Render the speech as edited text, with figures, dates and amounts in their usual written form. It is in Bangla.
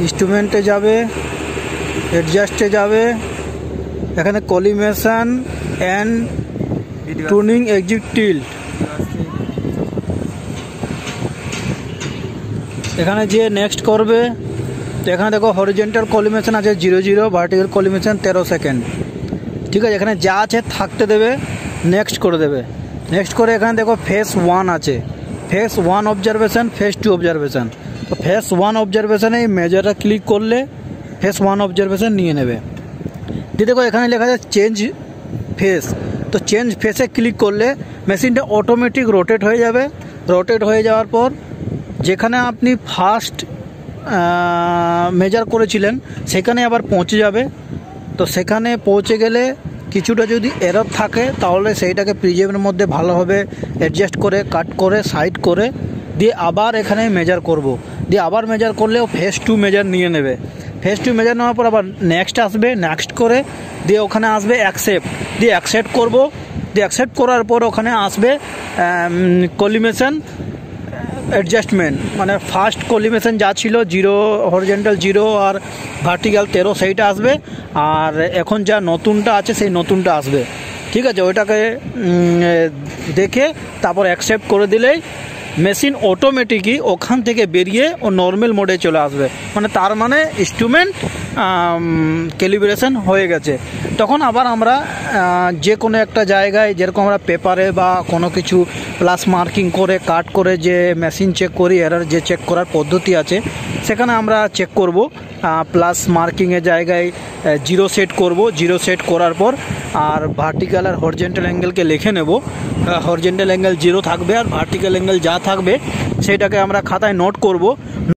ইনস্ট্রুমেন্টে যাবে, অ্যাডজাস্টে যাবে, এখানে collimation and tuning exit tilt, এখানে যে নেক্সট করবে। তো এখানে দেখো হরিজেন্টাল কলিমেশন আছে 0, ভার্টিক্যাল কলিমেশন 13 সেকেন্ড। ঠিক আছে, এখানে যা আছে থাকতে দেবে, নেক্সট করে দেবে। নেক্সট করে এখানে দেখো ফেস 1 আছে, ফেস 1 অবজারভেশন, ফেস 2 অবজারভেশন। তো ফেস 1 অবজারভেশনে এই মেজারটা ক্লিক করলে ফেস 1 অবজারভেশন নিয়ে নেবে। দিয়ে দেখো এখানে লেখা আছে চেঞ্জ ফেস। তো চেঞ্জ ফেসে ক্লিক করলে মেশিনটা অটোমেটিক রোটেট হয়ে যাবে। রোটেট হয়ে যাওয়ার পর যেখানে আপনি ফার্স্ট মেজার করেছিলেন সেখানে আবার পৌঁছে যাবে। তো সেখানে পৌঁছে গেলে কিছুটা যদি এরর থাকে তাহলে সেইটাকে প্রিজমের মধ্যে ভালোভাবে অ্যাডজাস্ট করে কাট করে সাইড করে দিয়ে আবার এখানে মেজার করব। দিয়ে আবার মেজার করলেও ফেস 2 মেজার নিয়ে নেবে। ফেস 2 মেজার নেওয়ার পর আবার নেক্সট আসবে, নেক্সট করে দিয়ে ওখানে আসবে অ্যাকসেপ্ট, দিয়ে অ্যাকসেপ্ট করব। দিয়ে অ্যাকসেপ্ট করার পর ওখানে আসবে কলিমেশন অ্যাডজাস্টমেন্ট, মানে ফার্স্ট কলিমেশন যা ছিল 0, হরিজেন্টাল 0 আর ভার্টিক্যাল 13 সেইটা আসবে। আর এখন যা নতুনটা আছে সেই নতুনটা আসবে। ঠিক আছে, ওইটাকে দেখে তারপর অ্যাকসেপ্ট করে দিলেই মেশিন অটোমেটিকই ওখান থেকে বেরিয়ে ও নর্মাল মোডে চলে আসবে। মানে তার মানে ইনস্ট্রুমেন্ট ক্যালিব্রেশন হয়ে গেছে। তখন আবার আমরা যে কোনো একটা জায়গায় যেরকম আমরা পেপারে বা কোনো কিছু প্লাস মার্কিং করে কাট করে যে মেশিন চেক করি, এরার যে চেক করার পদ্ধতি আছে সেখানে আমরা চেক করব। প্লাস মার্কিংয়ের জায়গায় 0 সেট করব। 0 সেট করার পর আর ভার্টিক্যাল আর হরিজেন্টাল অ্যাঙ্গেলকে লিখে নেব। হরিজেন্টাল অ্যাঙ্গেল 0 থাকবে আর ভার্টিক্যাল অ্যাঙ্গেল যা থাকবে সেটাকে আমরা খাতায় নোট করব।